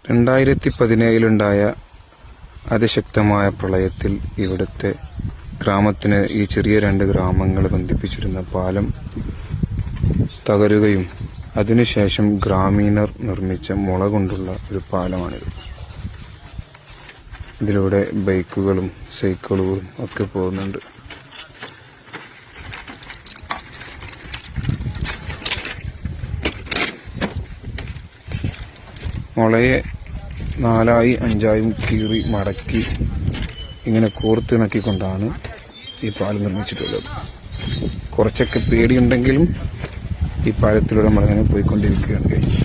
2017 അതിശക്തമായ പ്രളയത്തിൽ ഇവിടുത്തെ ഗ്രാമത്തിന് ഈ ചെറിയ 2 ഗ്രാമങ്ങൾ ബന്ധിപ്പിച്ചിരുന്ന പാലം തകരുകയും അതിനുശേഷം ഗ്രാമീണർ നിർമ്മിച്ച മുള കൊണ്ടുള്ള ഒരു പാലമാണിത്. ഇതിലൂടെ ബൈക്കുകളും സൈക്കിളുകളും ഒക്കെ പോകുന്നുണ്ട്. മുളയെ 4ആയി 5ആയും കീറി മടക്കി ഇങ്ങനെ കോർത്തിണക്കിക്കൊണ്ടാണ് ഈ പാലം നിർമ്മിച്ചിട്ടുള്ളത്. കുറച്ചൊക്കെ പേടിയുണ്ടെങ്കിലും ഈ പാലത്തിലൂടെ നമ്മളിങ്ങനെ പോയിക്കൊണ്ടിരിക്കുകയാണ് ഗൈസ്.